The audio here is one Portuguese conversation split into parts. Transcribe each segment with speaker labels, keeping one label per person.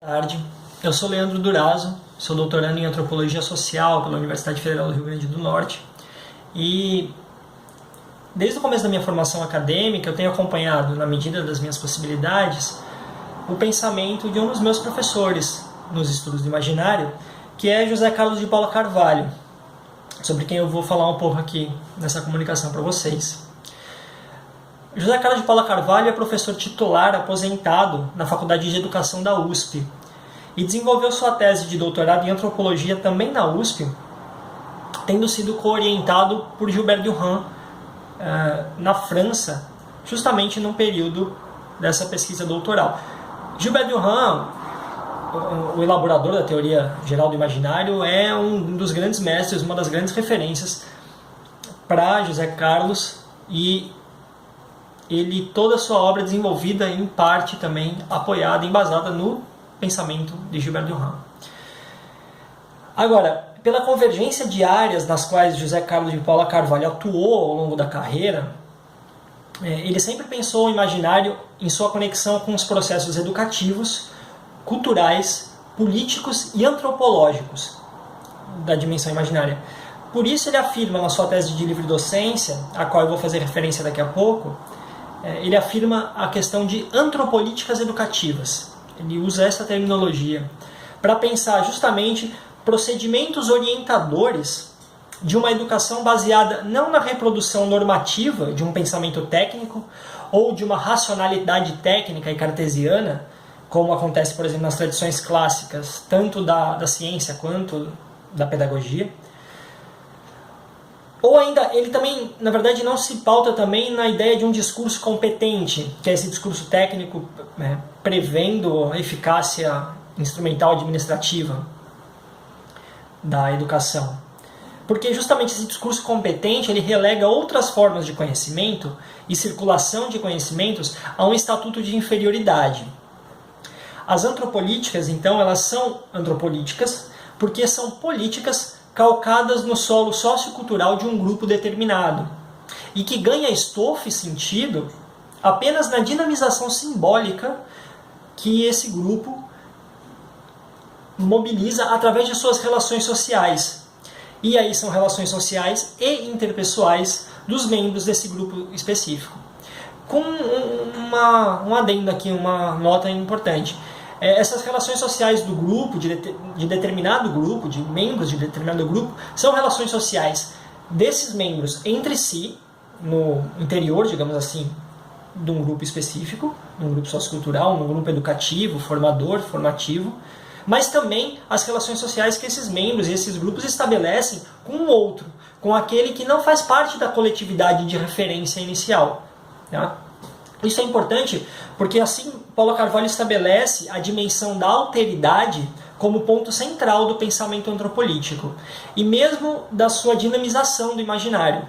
Speaker 1: Boa tarde, eu sou Leandro Durazo, sou doutorando em Antropologia Social pela Universidade Federal do Rio Grande do Norte e desde o começo da minha formação acadêmica eu tenho acompanhado, na medida das minhas possibilidades, o pensamento de um dos meus professores nos estudos do imaginário, que é José Carlos de Paula Carvalho, sobre quem eu vou falar um pouco aqui nessa comunicação para vocês. José Carlos de Paula Carvalho é professor titular aposentado na Faculdade de Educação da USP e desenvolveu sua tese de doutorado em antropologia também na USP, tendo sido co-orientado por Gilbert Durand na França, justamente no período dessa pesquisa doutoral. Gilbert Durand, o elaborador da teoria geral do imaginário, é um dos grandes mestres, uma das grandes referências para José Carlos, e toda a sua obra é desenvolvida em parte também apoiada, embasada no pensamento de Gilbert Durand. Agora, pela convergência de áreas nas quais José Carlos de Paula Carvalho atuou ao longo da carreira, ele sempre pensou o imaginário em sua conexão com os processos educativos, culturais, políticos e antropológicos da dimensão imaginária. Por isso ele afirma na sua tese de livre docência, a qual eu vou fazer referência daqui a pouco, ele afirma a questão de antropolíticas educativas. Ele usa essa terminologia para pensar justamente procedimentos orientadores de uma educação baseada não na reprodução normativa de um pensamento técnico ou de uma racionalidade técnica e cartesiana, como acontece, por exemplo, nas tradições clássicas, tanto da ciência quanto da pedagogia. Ou ainda, ele também, na verdade, não se pauta também na ideia de um discurso competente, que é esse discurso técnico prevendo a eficácia instrumental administrativa da educação. Porque justamente esse discurso competente, ele relega outras formas de conhecimento e circulação de conhecimentos a um estatuto de inferioridade. As antropolíticas, então, elas são antropolíticas porque são políticas calcadas no solo sociocultural de um grupo determinado, e que ganha estofo e sentido apenas na dinamização simbólica que esse grupo mobiliza através de suas relações sociais. E aí são relações sociais e interpessoais dos membros desse grupo específico. Com um adendo aqui, uma nota importante. Essas relações sociais do grupo, de determinado grupo, de membros de determinado grupo, são relações sociais desses membros entre si, no interior, digamos assim, de um grupo específico, de um grupo sociocultural, um grupo educativo, formador, formativo, mas também as relações sociais que esses membros e esses grupos estabelecem com o outro, com aquele que não faz parte da coletividade de referência inicial. Tá? Isso é importante porque assim Paula Carvalho estabelece a dimensão da alteridade como ponto central do pensamento antropolítico e mesmo da sua dinamização do imaginário.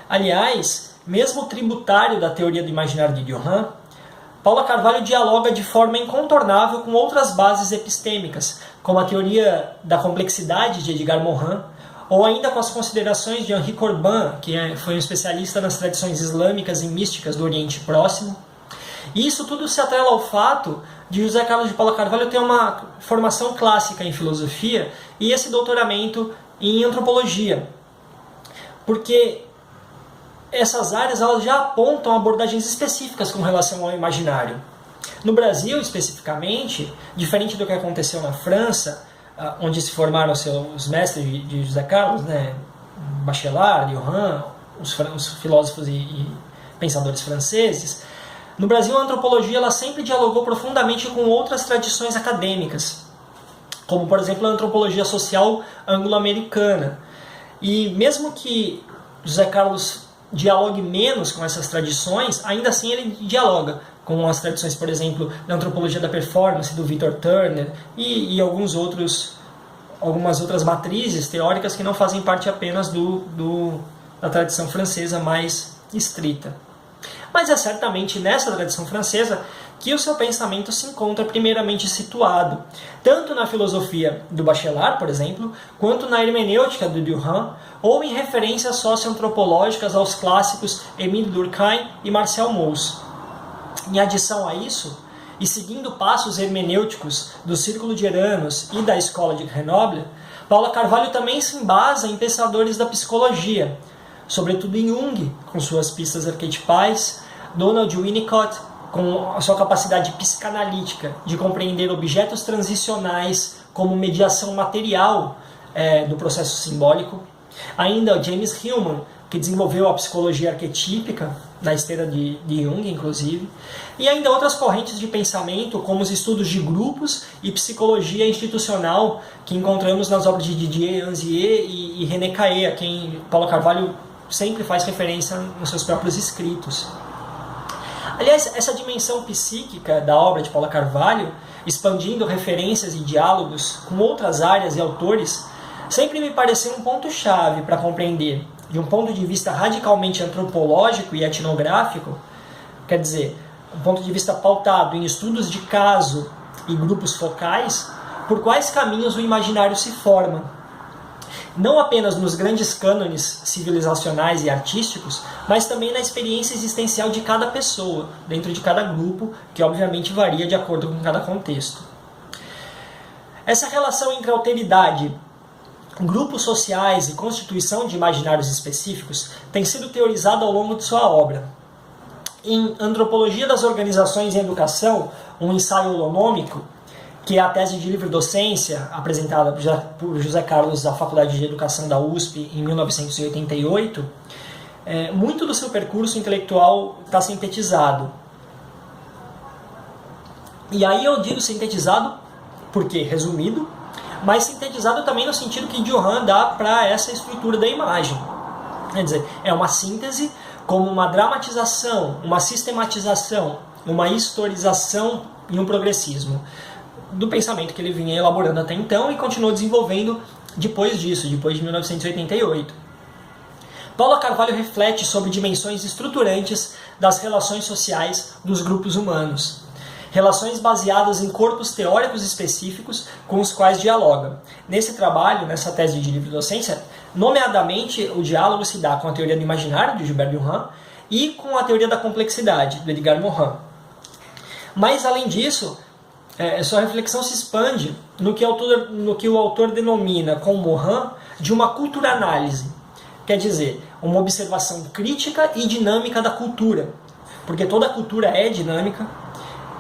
Speaker 1: Aliás, mesmo tributário da teoria do imaginário de Durand, Paula Carvalho dialoga de forma incontornável com outras bases epistêmicas, como a teoria da complexidade de Edgar Morin, ou ainda com as considerações de Henri Corbin, que foi um especialista nas tradições islâmicas e místicas do Oriente Próximo. E isso tudo se atrela ao fato de José Carlos de Paula Carvalho ter uma formação clássica em filosofia e esse doutoramento em antropologia. Porque essas áreas elas já apontam abordagens específicas com relação ao imaginário. No Brasil, especificamente, diferente do que aconteceu na França, onde se formaram os mestres de José Carlos, Bachelard, Durand, os filósofos e pensadores franceses, no Brasil a antropologia ela sempre dialogou profundamente com outras tradições acadêmicas, como, por exemplo, a antropologia social anglo-americana. E mesmo que José Carlos dialogue menos com essas tradições, ainda assim ele dialoga com as tradições, por exemplo, da antropologia da performance, do Victor Turner e algumas outras matrizes teóricas que não fazem parte apenas da tradição francesa mais estrita. Mas é certamente nessa tradição francesa que o seu pensamento se encontra primeiramente situado, tanto na filosofia do Bachelard, por exemplo, quanto na hermenêutica do Durand, ou em referências socioantropológicas aos clássicos Émile Durkheim e Marcel Mauss. Em adição a isso, e seguindo passos hermenêuticos do Círculo de Eranos e da Escola de Grenoble, Paula Carvalho também se embasa em pensadores da psicologia, sobretudo em Jung, com suas pistas arquetipais, Donald Winnicott, com a sua capacidade psicanalítica de compreender objetos transicionais como mediação material do processo simbólico, ainda James Hillman, que desenvolveu a psicologia arquetípica, na esteira de Jung, inclusive, e ainda outras correntes de pensamento, como os estudos de grupos e psicologia institucional, que encontramos nas obras de Didier Anzier e René Caé, a quem Paula Carvalho sempre faz referência nos seus próprios escritos. Aliás, essa dimensão psíquica da obra de Paula Carvalho, expandindo referências e diálogos com outras áreas e autores, sempre me pareceu um ponto-chave para compreender, de um ponto de vista radicalmente antropológico e etnográfico, quer dizer, um ponto de vista pautado em estudos de caso e grupos focais, por quais caminhos o imaginário se forma. Não apenas nos grandes cânones civilizacionais e artísticos, mas também na experiência existencial de cada pessoa, dentro de cada grupo, que obviamente varia de acordo com cada contexto. Essa relação entre alteridade, grupos sociais e constituição de imaginários específicos tem sido teorizada ao longo de sua obra. Em Antropologia das Organizações em Educação, um ensaio holonômico, que é a tese de livre docência apresentada por José Carlos da Faculdade de Educação da USP em 1988, muito do seu percurso intelectual está sintetizado. E aí eu digo sintetizado porque resumido, mas sintetizado também no sentido que Johann dá para essa estrutura da imagem. Quer dizer, é uma síntese como uma dramatização, uma sistematização, uma historização e um progressismo do pensamento que ele vinha elaborando até então e continuou desenvolvendo depois disso, depois de 1988. Paula Carvalho reflete sobre dimensões estruturantes das relações sociais dos grupos humanos. Relações baseadas em corpos teóricos específicos com os quais dialoga. Nesse trabalho, nessa tese de livre docência, nomeadamente o diálogo se dá com a teoria do imaginário, de Gilbert Durand, e com a teoria da complexidade, do Edgar Morin. Mas, além disso, sua reflexão se expande no que o autor denomina com Morin de uma cultura-análise, quer dizer, uma observação crítica e dinâmica da cultura, porque toda cultura é dinâmica,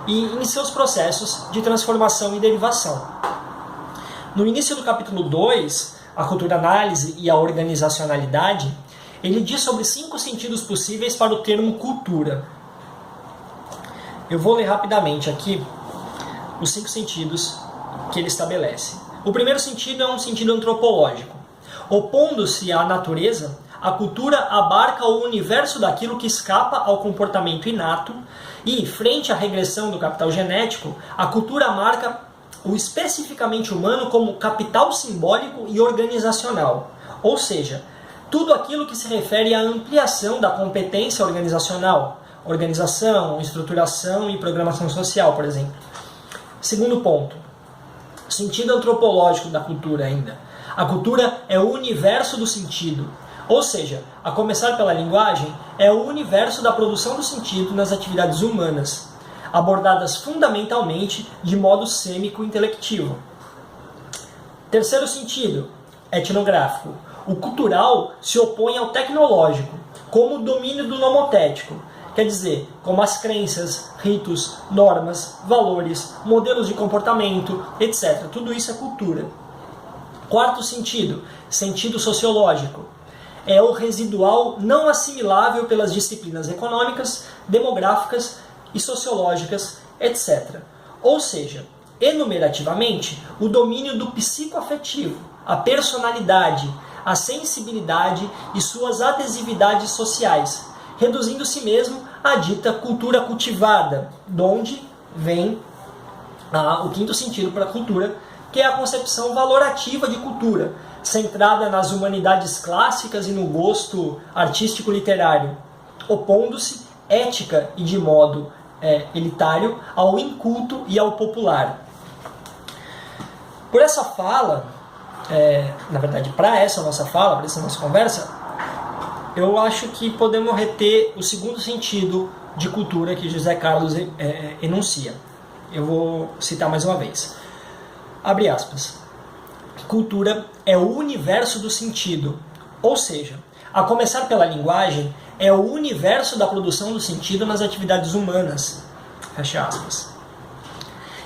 Speaker 1: e em seus processos de transformação e derivação. No início do capítulo 2, a cultura-análise e a organizacionalidade, ele diz sobre 5 sentidos possíveis para o termo cultura. Eu vou ler rapidamente aqui os 5 sentidos que ele estabelece. O primeiro sentido é um sentido antropológico. Opondo-se à natureza, a cultura abarca o universo daquilo que escapa ao comportamento inato e, frente à regressão do capital genético, a cultura marca o especificamente humano como capital simbólico e organizacional, ou seja, tudo aquilo que se refere à ampliação da competência organizacional, organização, estruturação e programação social, por exemplo. Segundo ponto, sentido antropológico da cultura ainda. A cultura é o universo do sentido, ou seja, a começar pela linguagem, é o universo da produção do sentido nas atividades humanas, abordadas fundamentalmente de modo sêmico-intelectivo. Terceiro sentido, etnográfico. O cultural se opõe ao tecnológico, como o domínio do nomotético, quer dizer, como as crenças, ritos, normas, valores, modelos de comportamento, etc. Tudo isso é cultura. Quarto sentido, sentido sociológico. É o residual não assimilável pelas disciplinas econômicas, demográficas e sociológicas, etc. Ou seja, enumerativamente, o domínio do psicoafetivo, a personalidade, a sensibilidade e suas adesividades sociais, reduzindo-se mesmo à dita cultura cultivada, de onde vem o quinto sentido para a cultura, que é a concepção valorativa de cultura, centrada nas humanidades clássicas e no gosto artístico-literário, opondo-se ética e de modo elitário ao inculto e ao popular. Por essa fala, na verdade, para essa nossa fala, para essa nossa conversa, eu acho que podemos reter o segundo sentido de cultura que José Carlos enuncia. Eu vou citar mais uma vez. Abre aspas. Cultura é o universo do sentido, ou seja, a começar pela linguagem, é o universo da produção do sentido nas atividades humanas. Fecha aspas.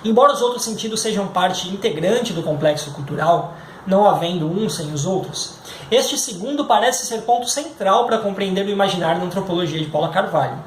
Speaker 1: Embora os outros sentidos sejam parte integrante do complexo cultural, não havendo um sem os outros, este segundo parece ser ponto central para compreender o imaginário na antropologia de Paula Carvalho.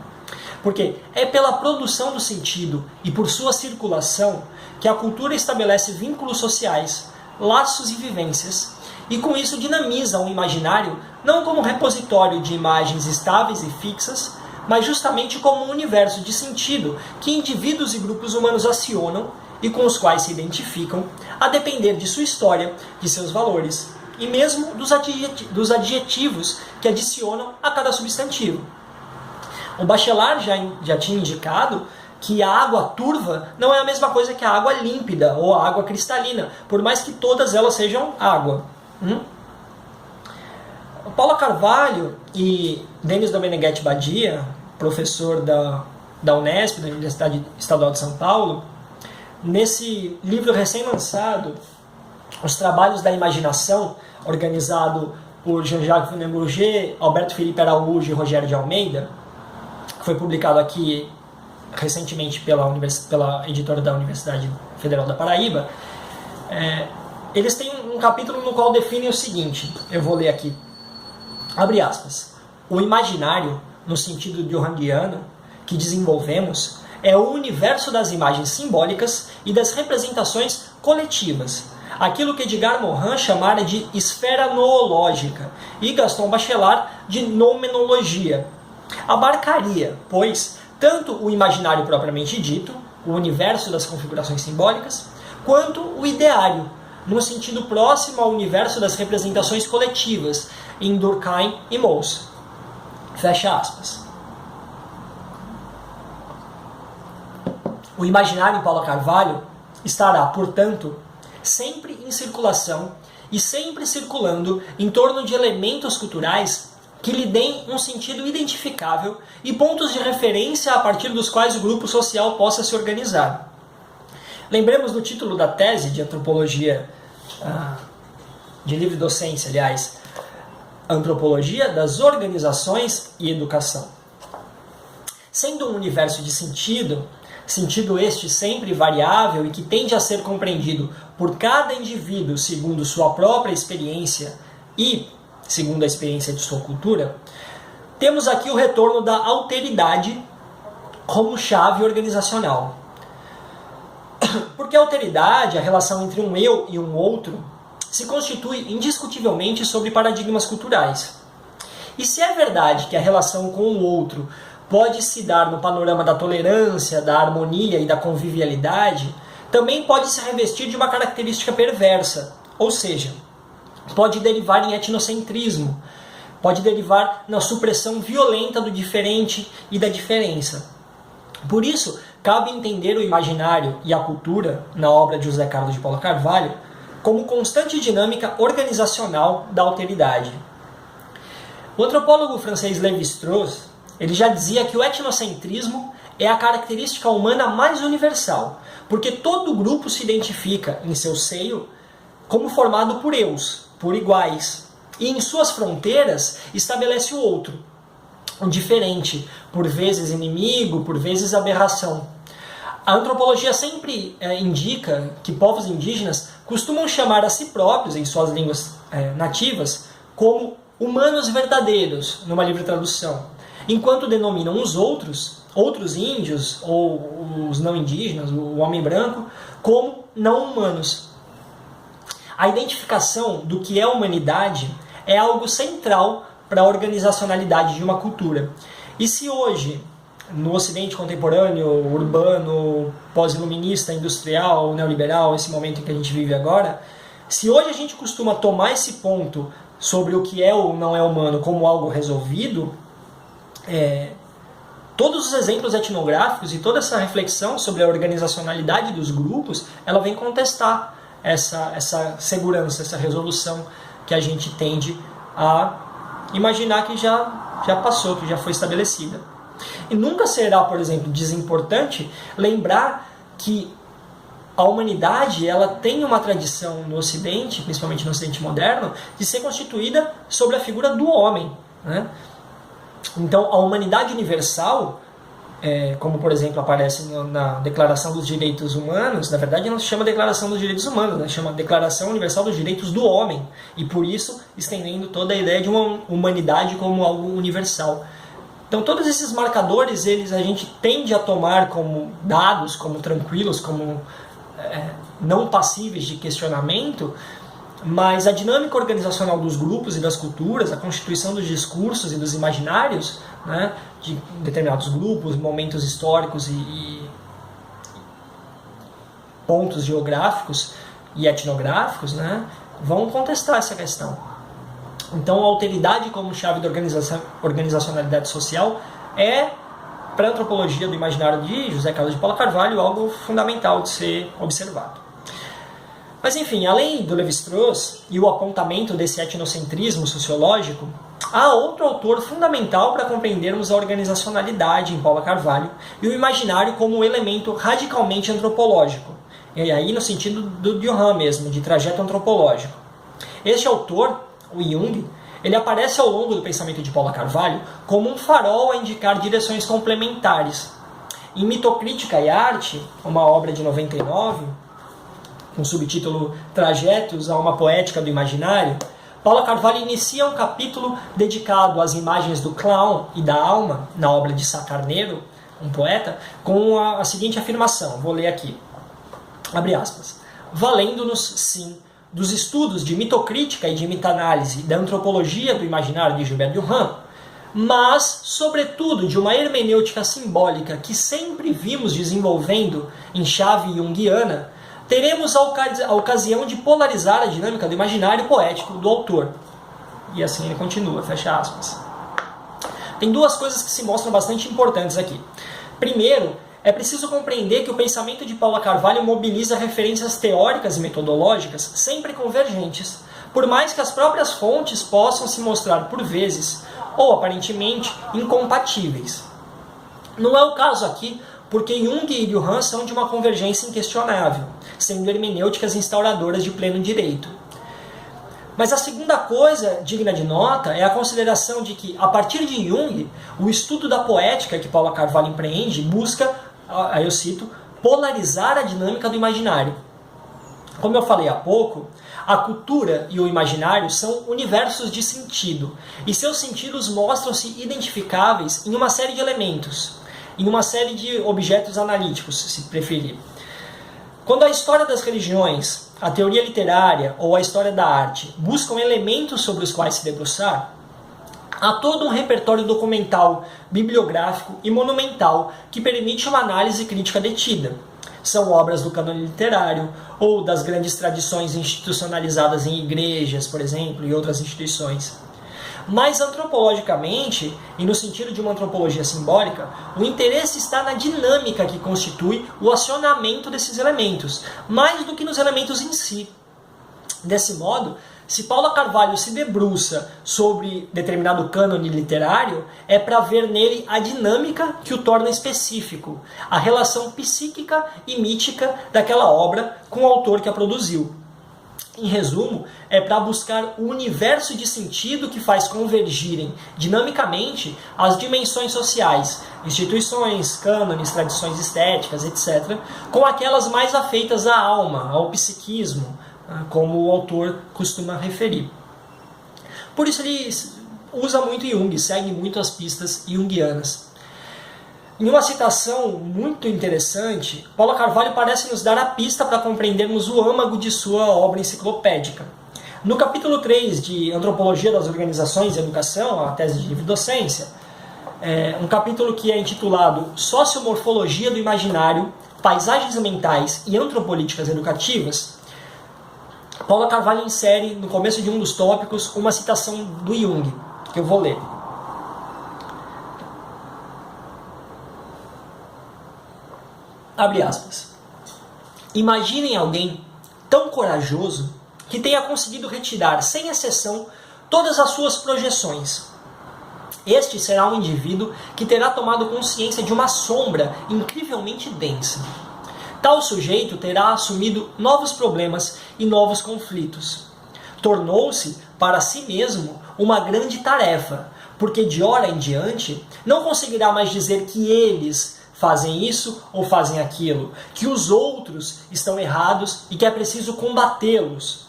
Speaker 1: Porque é pela produção do sentido e por sua circulação que a cultura estabelece vínculos sociais, laços e vivências, e com isso dinamiza o imaginário não como repositório de imagens estáveis e fixas, mas justamente como um universo de sentido que indivíduos e grupos humanos acionam e com os quais se identificam, a depender de sua história, de seus valores e mesmo dos adjetivos que adicionam a cada substantivo. O Bachelard já tinha indicado que a água turva não é a mesma coisa que a água límpida ou a água cristalina, por mais que todas elas sejam água. Paula Carvalho e Denis Domeneghetti Badia, professor da Unesp, da Universidade Estadual de São Paulo, nesse livro recém-lançado, Os Trabalhos da Imaginação, organizado por Jean-Jacques Funemburger, Alberto Felipe Araújo e Rogério de Almeida, que foi publicado aqui recentemente pela editora da Universidade Federal da Paraíba, eles têm um capítulo no qual definem o seguinte, eu vou ler aqui, abre aspas, o imaginário, no sentido johanniano, que desenvolvemos, é o universo das imagens simbólicas e das representações coletivas, aquilo que Edgar Morin chamara de esfera noológica e Gaston Bachelard de noumenologia. Abarcaria, pois, tanto o imaginário propriamente dito, o universo das configurações simbólicas, quanto o ideário, no sentido próximo ao universo das representações coletivas, em Durkheim e Mauss. Fecha aspas. O imaginário em Paula Carvalho estará, portanto, sempre em circulação e sempre circulando em torno de elementos culturais que lhe deem um sentido identificável e pontos de referência a partir dos quais o grupo social possa se organizar. Lembremos do título da tese de antropologia, de livre docência, aliás, Antropologia das Organizações e Educação. Sendo um universo de sentido este sempre variável e que tende a ser compreendido por cada indivíduo segundo sua própria experiência e segundo a experiência de sua cultura, temos aqui o retorno da alteridade como chave organizacional. Porque a alteridade, a relação entre um eu e um outro, se constitui indiscutivelmente sobre paradigmas culturais. E se é verdade que a relação com o outro pode se dar no panorama da tolerância, da harmonia e da convivialidade, também pode se revestir de uma característica perversa, ou seja, pode derivar em etnocentrismo, pode derivar na supressão violenta do diferente e da diferença. Por isso, cabe entender o imaginário e a cultura, na obra de José Carlos de Paula Carvalho, como constante dinâmica organizacional da alteridade. O antropólogo francês Lévi-Strauss, ele já dizia que o etnocentrismo é a característica humana mais universal, porque todo grupo se identifica em seu seio como formado por eus, por iguais, e em suas fronteiras estabelece o outro, o diferente, por vezes inimigo, por vezes aberração. A antropologia sempre indica que povos indígenas costumam chamar a si próprios, em suas línguas nativas, como humanos verdadeiros, numa livre tradução, enquanto denominam os outros índios, ou os não indígenas, o homem branco, como não humanos. A identificação do que é humanidade é algo central para a organizacionalidade de uma cultura. E se hoje, no Ocidente contemporâneo, urbano, pós-iluminista, industrial, neoliberal, esse momento em que a gente vive agora, se hoje a gente costuma tomar esse ponto sobre o que é ou não é humano como algo resolvido, todos os exemplos etnográficos e toda essa reflexão sobre a organizacionalidade dos grupos, ela vem contestar essa segurança, essa resolução que a gente tende a imaginar que já passou, que já foi estabelecida. E nunca será, por exemplo, desimportante lembrar que a humanidade ela tem uma tradição no Ocidente, principalmente no Ocidente moderno, de ser constituída sobre a figura do homem, né? Então, a humanidade universal, como por exemplo aparece na Declaração dos Direitos Humanos, na verdade não se chama Declaração dos Direitos Humanos, né? Chama Declaração Universal dos Direitos do Homem, e por isso estendendo toda a ideia de uma humanidade como algo universal. Então todos esses marcadores a gente tende a tomar como dados, como tranquilos, como não passíveis de questionamento, mas a dinâmica organizacional dos grupos e das culturas, a constituição dos discursos e dos imaginários, né, de determinados grupos, momentos históricos e pontos geográficos e etnográficos, né, vão contestar essa questão. Então a alteridade como chave da organizacionalidade social é, para a antropologia do imaginário de José Carlos de Paula Carvalho, algo fundamental de ser observado. Mas enfim, além do Lévi-Strauss e o apontamento desse etnocentrismo sociológico, há outro autor fundamental para compreendermos a organizacionalidade em Paula Carvalho e o imaginário como um elemento radicalmente antropológico, e aí no sentido do Durkheim mesmo, de trajeto antropológico. Este autor, o Jung, ele aparece ao longo do pensamento de Paula Carvalho como um farol a indicar direções complementares. Em Mitocrítica e Arte, uma obra de 99, com o subtítulo Trajetos a uma Poética do Imaginário, Paula Carvalho inicia um capítulo dedicado às imagens do clown e da alma, na obra de Sá Carneiro, um poeta, com a seguinte afirmação, vou ler aqui, abre aspas, valendo-nos, sim, dos estudos de mitocrítica e de meta-análise da antropologia do imaginário de Gilbert Durkheim, mas, sobretudo, de uma hermenêutica simbólica que sempre vimos desenvolvendo em chave junguiana, teremos a ocasião de polarizar a dinâmica do imaginário poético do autor. E assim ele continua, fecha aspas. Tem duas coisas que se mostram bastante importantes aqui. Primeiro, é preciso compreender que o pensamento de Paula Carvalho mobiliza referências teóricas e metodológicas sempre convergentes, por mais que as próprias fontes possam se mostrar, por vezes, ou aparentemente, incompatíveis. Não é o caso aqui, porque Jung e Durkheim são de uma convergência inquestionável, sendo hermenêuticas instauradoras de pleno direito. Mas a segunda coisa digna de nota é a consideração de que, a partir de Jung, o estudo da poética que Paula Carvalho empreende busca, aí eu cito, polarizar a dinâmica do imaginário. Como eu falei há pouco, a cultura e o imaginário são universos de sentido, e seus sentidos mostram-se identificáveis em uma série de elementos, em uma série de objetos analíticos, se preferir. Quando a história das religiões, a teoria literária ou a história da arte buscam elementos sobre os quais se debruçar, há todo um repertório documental, bibliográfico e monumental que permite uma análise crítica detida. São obras do cânone literário ou das grandes tradições institucionalizadas em igrejas, por exemplo, e outras instituições. Mas antropologicamente, e no sentido de uma antropologia simbólica, o interesse está na dinâmica que constitui o acionamento desses elementos, mais do que nos elementos em si. Desse modo, se Paula Carvalho se debruça sobre determinado cânone literário, é para ver nele a dinâmica que o torna específico, a relação psíquica e mítica daquela obra com o autor que a produziu. Em resumo, é para buscar o universo de sentido que faz convergirem dinamicamente as dimensões sociais, instituições, cânones, tradições estéticas, etc., com aquelas mais afeitas à alma, ao psiquismo, como o autor costuma referir. Por isso ele usa muito Jung, segue muito as pistas junguianas. Em uma citação muito interessante, Paula Carvalho parece nos dar a pista para compreendermos o âmago de sua obra enciclopédica. No capítulo 3 de Antropologia das Organizações e Educação, a tese de livre-docência, um capítulo que é intitulado Sociomorfologia do Imaginário, Paisagens Mentais e Antropolíticas Educativas, Paula Carvalho insere, no começo de um dos tópicos, uma citação do Jung, que eu vou ler. Abre aspas. Imaginem alguém tão corajoso que tenha conseguido retirar, sem exceção, todas as suas projeções. Este será um indivíduo que terá tomado consciência de uma sombra incrivelmente densa. tal sujeito terá assumido novos problemas e novos conflitos. Tornou-se, para si mesmo, uma grande tarefa, porque de hora em diante não conseguirá mais dizer que eles fazem isso ou fazem aquilo, que os outros estão errados e que é preciso combatê-los.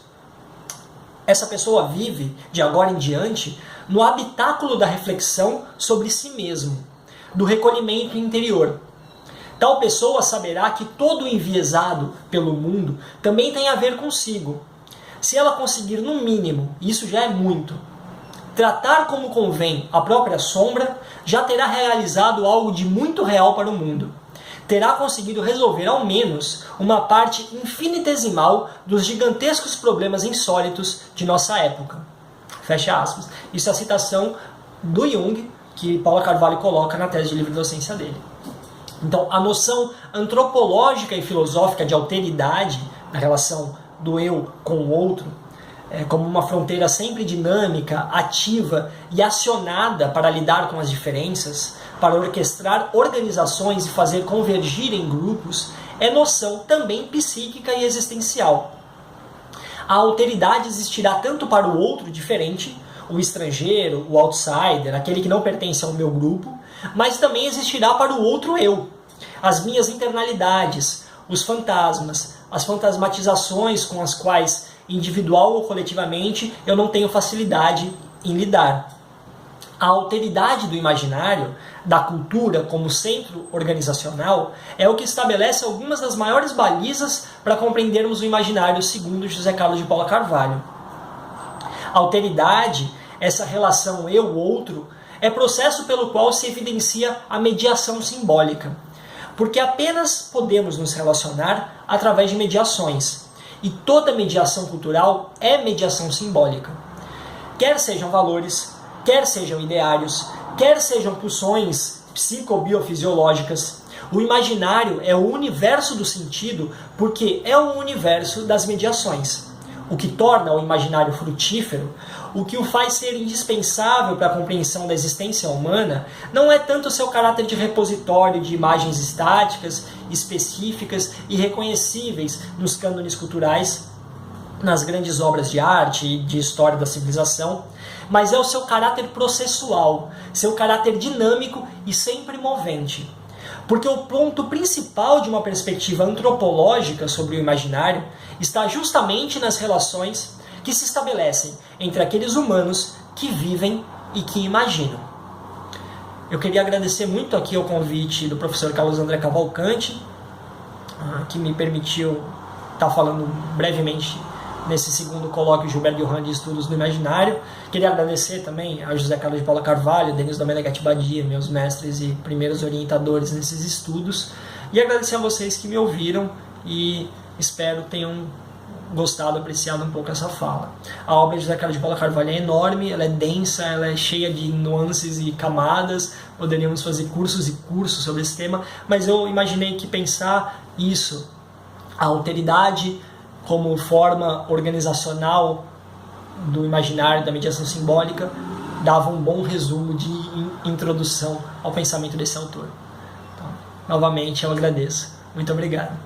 Speaker 1: Essa pessoa vive, de agora em diante, no habitáculo da reflexão sobre si mesmo, do recolhimento interior. Tal pessoa saberá que todo o enviesado pelo mundo também tem a ver consigo. Se ela conseguir, no mínimo, isso já é muito, tratar como convém a própria sombra, já terá realizado algo de muito real para o mundo. Terá conseguido resolver ao menos uma parte infinitesimal dos gigantescos problemas insólitos de nossa época. Fecha aspas. Isso é a citação do Jung, que Paula Carvalho coloca na tese de livre docência dele. Então, a noção antropológica e filosófica de alteridade, na relação do eu com o outro, como uma fronteira sempre dinâmica, ativa e acionada para lidar com as diferenças, para orquestrar organizações e fazer convergir em grupos, é noção também psíquica e existencial. A alteridade existirá tanto para o outro diferente, o estrangeiro, o outsider, aquele que não pertence ao meu grupo, mas também existirá para o outro eu, as minhas internalidades, os fantasmas, as fantasmatizações com as quais, individual ou coletivamente, eu não tenho facilidade em lidar. A alteridade do imaginário, da cultura como centro organizacional, é o que estabelece algumas das maiores balizas para compreendermos o imaginário segundo José Carlos de Paula Carvalho. A alteridade, essa relação eu-outro, é processo pelo qual se evidencia a mediação simbólica, porque apenas podemos nos relacionar através de mediações, e toda mediação cultural é mediação simbólica. Quer sejam valores, quer sejam ideários, quer sejam pulsões psicobiofisiológicas, o imaginário é o universo do sentido porque é o universo das mediações. O que torna o imaginário frutífero, o que o faz ser indispensável para a compreensão da existência humana, não é tanto o seu caráter de repositório de imagens estáticas, específicas e reconhecíveis nos cânones culturais, nas grandes obras de arte e de história da civilização, mas é o seu caráter processual, seu caráter dinâmico e sempre movente. Porque o ponto principal de uma perspectiva antropológica sobre o imaginário está justamente nas relações que se estabelecem entre aqueles humanos que vivem e que imaginam. Eu queria agradecer muito aqui o convite do professor Carlos André Cavalcante, que me permitiu estar falando brevemente nesse segundo colóquio Gilberto Johann de Estudos no Imaginário. Queria agradecer também a José Carlos de Paula Carvalho, Denis Domenech Badia, meus mestres e primeiros orientadores nesses estudos, e agradecer a vocês que me ouviram e espero tenham gostado, apreciado um pouco essa fala. A obra de José Carlos de Paula Carvalho é enorme, ela é densa, ela é cheia de nuances e camadas, poderíamos fazer cursos e cursos sobre esse tema, mas eu imaginei que pensar isso, a alteridade como forma organizacional do imaginário, da mediação simbólica, dava um bom resumo de introdução ao pensamento desse autor. Então, novamente, eu agradeço. Muito obrigado.